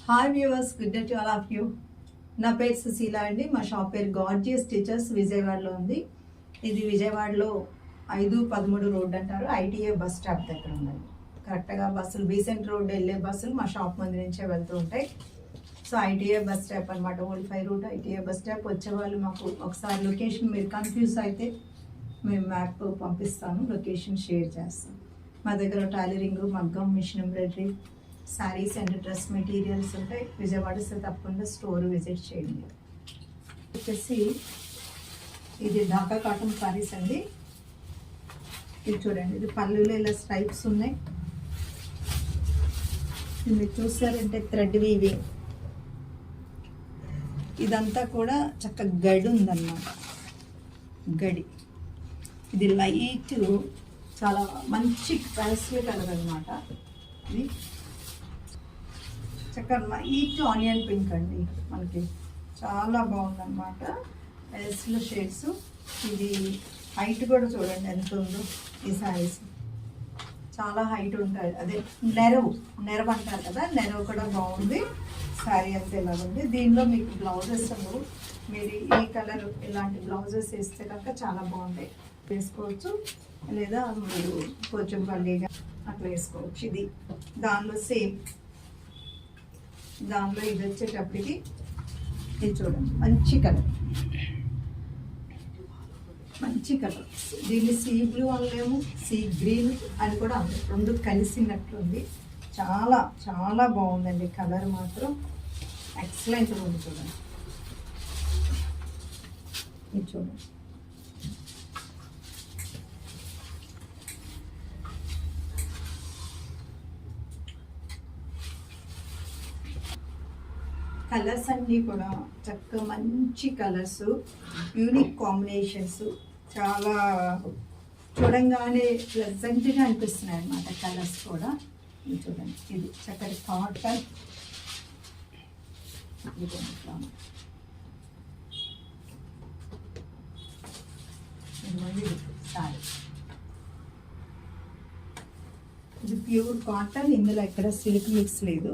Hi viewers, good day to all of you. నా పేరు సుశీల అండి. మా షాప్ పేరు గార్జియస్ టీచర్స్, విజయవాడలో ఉంది. ఇది విజయవాడలో 5-13 రోడ్ అంటారు. ఐటీఏ బస్ స్టాప్ దగ్గర ఉందండి. కరెక్ట్గా బస్సులు బీసెంట్ రోడ్ వెళ్ళే బస్సులు మా షాప్ ముందు నుంచే వెళ్తూ ఉంటాయి. సో ఐటీఏ బస్ స్టాప్ అనమాట. Old 5 route ITA bus stop. వచ్చేవాళ్ళు మాకు ఒకసారి లొకేషన్ మీరు కన్ఫ్యూజ్ అయితే మేము మ్యాప్ పంపిస్తాను, లొకేషన్ షేర్ చేస్తాం. మా దగ్గర టైలరింగ్, మగ్గం, machine embroidery, sarees and dress materials ఉంటాయి. విజయవాడ తప్పకుండా స్టోర్ విజిట్ చేయండి. వచ్చేసి ఇది ఢాకా కాటన్ శారీస్ అండి. ఇది చూడండి, ఇది పళ్ళులో ఇలా స్ట్రైప్స్ ఉన్నాయి. ఇది మీరు చూసారంటే థ్రెడ్ వీవింగ్. ఇదంతా కూడా చక్కగా గడి ఉందన్నమాట. గడి ఇది లైట్, చాలా మంచి ప్యాస్లీ కలర్ అనమాట. ఇది చక్కగా లైట్ ఆనియన్ పింక్ అండి. మనకి చాలా బాగుందన్నమాట. ఎస్లో షేడ్స్. ఇది హైట్ కూడా చూడండి ఎంత ఉందో. ఈ శారీస్ చాలా హైట్ ఉంటాయి. అదే నెరవ్ అంటారు కదా, నెరవ్ కూడా బాగుంది. శారీ అంతా ఇలా ఉంది. దీనిలో మీకు బ్లౌజెస్ మీరు ఈ కలర్ ఇలాంటి బ్లౌజెస్ వేస్తే కనుక చాలా బాగుంటాయి. వేసుకోవచ్చు, లేదా మీరు కొంచెం పల్లీగా అట్లా వేసుకోవచ్చు. ఇది దానిలో సేమ్, దానిలో ఇది వచ్చేటప్పటికి ఇది చూడండి, మంచి కలర్, మంచి కలర్. దీన్ని సీ బ్లూ అనలేము, సీ గ్రీన్ అని కూడా అనలేము. రెండు కలిసినట్లుంది. చాలా చాలా బాగుందండి. కలర్ మాత్రం ఎక్సలెంట్గా ఉంది. చూడండి, ఇది చూడండి. కలర్స్ అన్నీ కూడా చక్కగా మంచి కలర్స్, యూనిక్ కాంబినేషన్స్, చాలా చూడంగానే ప్లెజెంట్గా అనిపిస్తున్నాయి అన్నమాట. కలర్స్ కూడా ఇది చూడండి. ఇది చక్కటి కాటన్, సారీ. ఇది ప్యూర్ కాటన్. ఇందులో ఎక్కడ సిల్క్ మిక్స్ లేదు.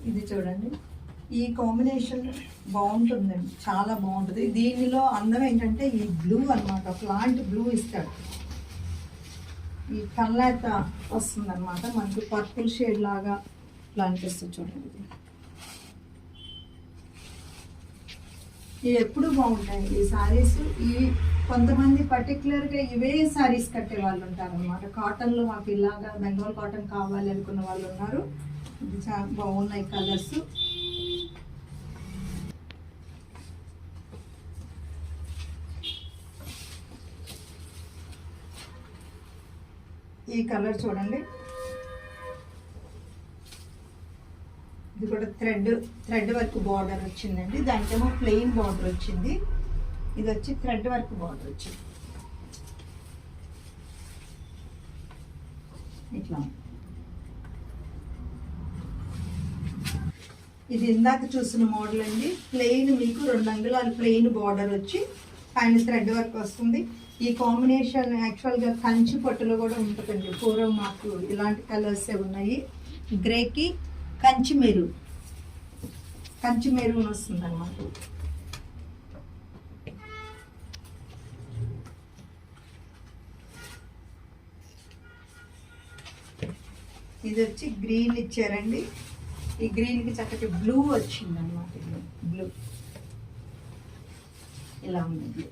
ఇది చూడండి, ఈ కాంబినేషన్ బాగుంటుందండి, చాలా బాగుంటుంది. దీనిలో అందం ఏంటంటే ఈ బ్లూ అనమాట, ప్లాంట్ బ్లూ ఇస్తాడు. ఈ కల్లాత వస్తుంది అనమాట, మనకి పర్పుల్ షేడ్ లాగా ఇట్లా అనిపిస్తుంది. చూడండి, ఇవి ఎప్పుడు బాగుంటాయి ఈ శారీస్. ఇవి కొంతమంది పర్టికులర్గా ఇవే శారీస్ కట్టే వాళ్ళు ఉంటారు అనమాట. కాటన్లో మాకు ఇలాగా బెంగాల్ కాటన్ కావాలి అనుకున్న వాళ్ళు ఉన్నారు. ఇది చాలా బాగున్నాయి కలర్స్. ఈ కలర్ చూడండి, ఇది కూడా థ్రెడ్ వర్క్ బార్డర్ వచ్చిందండి. దానికేమో ప్లెయిన్ బార్డర్ వచ్చింది. ఇది వచ్చి థ్రెడ్ వర్క్ బార్డర్ వచ్చింది. ఇట్లా ఇది ఇందాక చూసిన మోడల్ అండి. ప్లెయిన్, మీకు 2 అంగుళాలు ప్లెయిన్ బార్డర్ వచ్చి పైన థ్రెడ్ వర్క్ వస్తుంది. ఈ కాంబినేషన్ యాక్చువల్గా కంచి పట్టులో కూడా ఉంటుందండి. పూర్వం మాకు ఇలాంటి కలర్సే ఉన్నాయి. గ్రేకి కంచి మెరూన్ వస్తుంది అన్నమాట. ఇది వచ్చి గ్రీన్ ఇచ్చారండి. ఈ గ్రీన్కి చక్కటి బ్లూ వచ్చింది అన్నమాట. బ్లూ ఇలా ఉంది. బ్లూ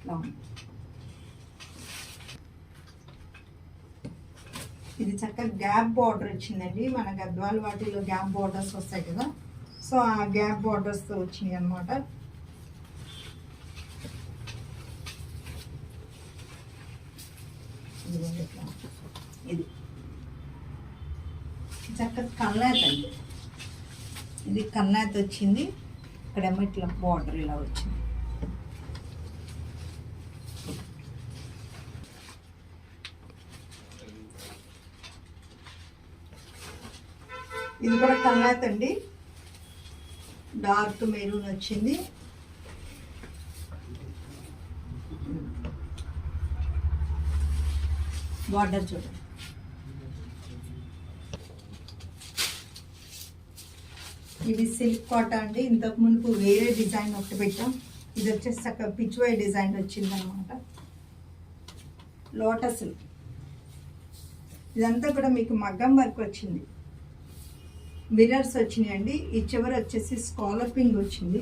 ఇలా ఉంది. ఇది చక్కగా గ్యాప్ బార్డర్ వచ్చిందండి. మన గద్వాల వాటిలో గ్యాప్ బార్డర్స్ వస్తాయి కదా, సో ఆ గ్యాప్ బార్డర్స్తో వచ్చినాయి అనమాట. ఇది చక్కగా కల్లాత్ అండి. ఇది కల్లాత్ వచ్చింది. ఇక్కడేమో ఇట్లా బార్డర్ ఇలా వచ్చింది. ఇది కూడా కల్లాత్ అండి. డార్క్ మెరూన్ వచ్చింది. బార్డర్ చూడండి. ఇది సిల్క్ కాటన్ అండి. ఇంతకు ముందు వేరే డిజైన్ ఒకటి పెట్టాం. ఇది వచ్చేసి చక్కగా పిచ్వై డిజైన్ వచ్చింది అనమాట. లోటస్ ఇదంతా కూడా మీకు మగ్గం వర్క్ వచ్చింది. మిర్రర్స్ వచ్చినాయండి. ఈ చివర వచ్చేసి స్కాలపింగ్ వచ్చింది.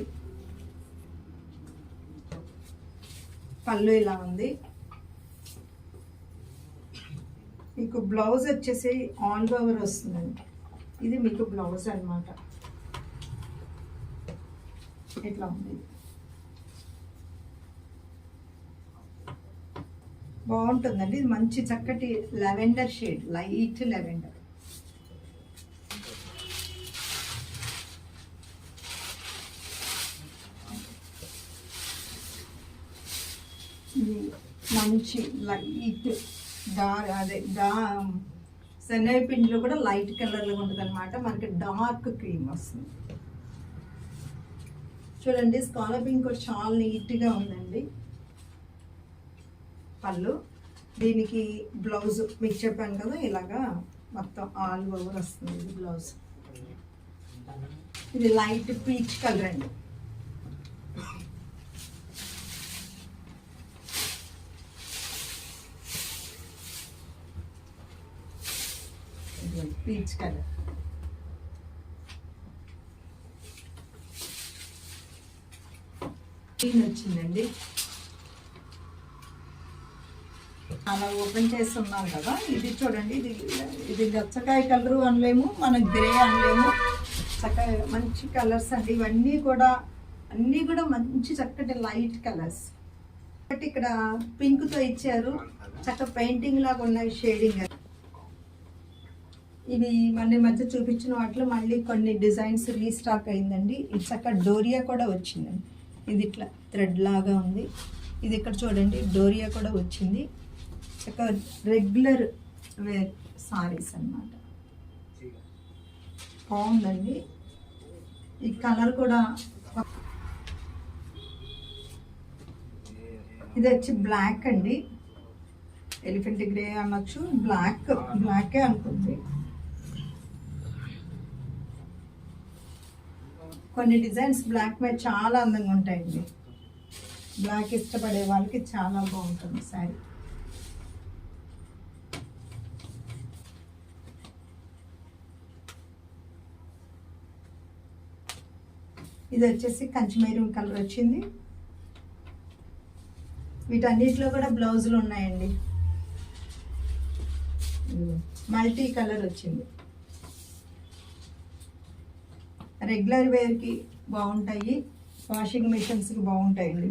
పళ్ళు ఇలా ఉంది. మీకు బ్లౌజ్ వచ్చేసి ఆల్ ఓవర్ వస్తుందండి. ఇది మీకు బ్లౌజ్ అన్నమాట. ఇట్లా ఉంది. బాగుంటుందండి. ఇది మంచి చక్కటి లెవెండర్ షేడ్, లైట్ లెవెండర్. ఇది మంచి లైట్ శనగ పిండిలో కూడా లైట్ కలర్లో ఉంటుంది అనమాట. మనకి డార్క్ క్రీమ్ వస్తుంది. చూడండి, స్కాలపింగ్ కూడా చాలా నీట్గా ఉందండి. పళ్ళు, దీనికి బ్లౌజ్ మీకు చెప్పాను కదా, ఇలాగా మొత్తం ఆల్ ఓవర్ వస్తుంది. ఇది బ్లౌజ్. ఇది లైట్ పీచ్ కలర్ అండి. Peach colour. వచ్చిందండి. అలా ఓపెన్ చేసి ఉన్నాం కదా. ఇది చూడండి, ఇది గచ్చకాయ కలరు అనలేము, మన గ్రే అనలేము. చక్కగా మంచి కలర్స్ అండి. ఇవన్నీ కూడా అన్నీ కూడా మంచి చక్కటి లైట్ కలర్స్. ఇక్కడ పింక్తో ఇచ్చారు. చక్కగా పెయింటింగ్ లాగా ఉన్నాయి షేడింగ్. ఇవి మన మధ్య చూపించిన వాటిలో మళ్ళీ కొన్ని డిజైన్స్ రీస్టాక్ అయిందండి. ఇది చక్కగా డోరియా కూడా వచ్చిందండి. ఇది ఇట్లా థ్రెడ్ లాగా ఉంది. ఇది ఇక్కడ చూడండి, డోరియా కూడా వచ్చింది. చక్కగా రెగ్యులర్ వేర్ సారీస్ అన్నమాట. బాగుందండి. ఈ కలర్ కూడా. ఇది వచ్చి బ్లాక్ అండి. ఎలిఫెంట్ గ్రే అనొచ్చు, బ్లాకే అనుకుంది. కొన్ని డిజైన్స్ బ్లాక్ మీద చాలా అందంగా ఉంటాయండి. బ్లాక్ ఇష్టపడే వాళ్ళకి చాలా బాగుంటుంది శారీ. ఇది వచ్చేసి కంచి మెరూన్ కలర్ వచ్చింది. వీటన్నిటిలో కూడా బ్లౌజులు ఉన్నాయండి. మల్టీ కలర్ వచ్చింది. రెగ్యులర్ వేర్కి బాగుంటాయి, వాషింగ్ మిషన్స్కి బాగుంటాయండి.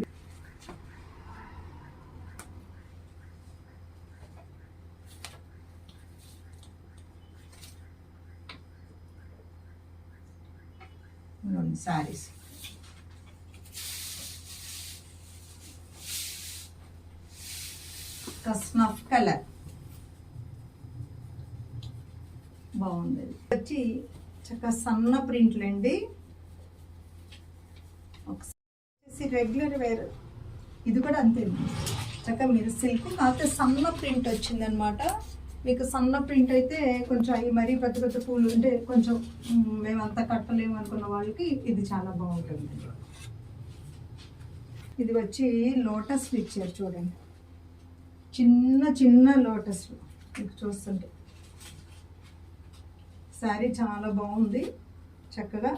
సారీస్ స్నఫ్ కలర్ బాగుంది. వచ్చి చక్కగా సన్న ప్రింట్లు అండి. ఒకసారి రెగ్యులర్ వేర్ ఇది కూడా అంతే. చక్కగా మీరు సిల్క్ కాకపోతే సన్న ప్రింట్ వచ్చిందనమాట. మీకు సన్న ప్రింట్ అయితే కొంచెం అవి మరీ పెద్ద పెద్ద పూలు అంటే కొంచెం మేమంతా కట్టలేము అనుకున్న వాళ్ళకి ఇది చాలా బాగుంటుంది. ఇది వచ్చి లోటస్ ఇచ్చారు చూడండి, చిన్న చిన్న లోటస్ మీకు చూస్తుంటే. శారీ చాలా బాగుంది. చక్కగా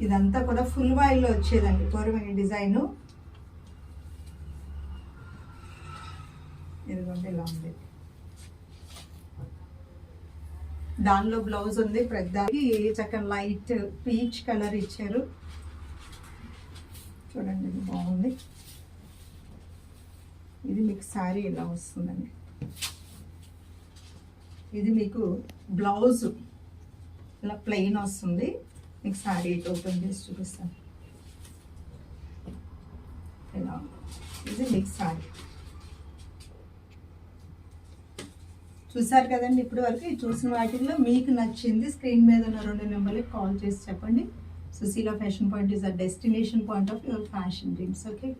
ఇదంతా కూడా ఫుల్ వాయిల్లో వచ్చేదండి కోరమని డిజైను. ఇదిగోండి ఇలా ఉంది. దానిలో బ్లౌజ్ ఉంది. ప్రతిదానికి చక్కగా లైట్ పీచ్ కలర్ ఇచ్చారు చూడండి, ఇది బాగుంది. ఇది మీకు శారీ ఇలా వస్తుందండి. ఇది మీకు బ్లౌజ్ ఇలా ప్లెయిన్ వస్తుంది. మీకు శారీ ఓపెన్ చేసి చూపిస్తాను. ఇలా ఇది మీకు శారీ. చూసారు కదండి ఇప్పటి వరకు. చూసిన వాటిల్లో మీకు నచ్చింది స్క్రీన్ మీద ఉన్న 2 నెంబర్లకి కాల్ చేసి చెప్పండి. Sushila fashion point is a destination point of your fashion dreams. Okay.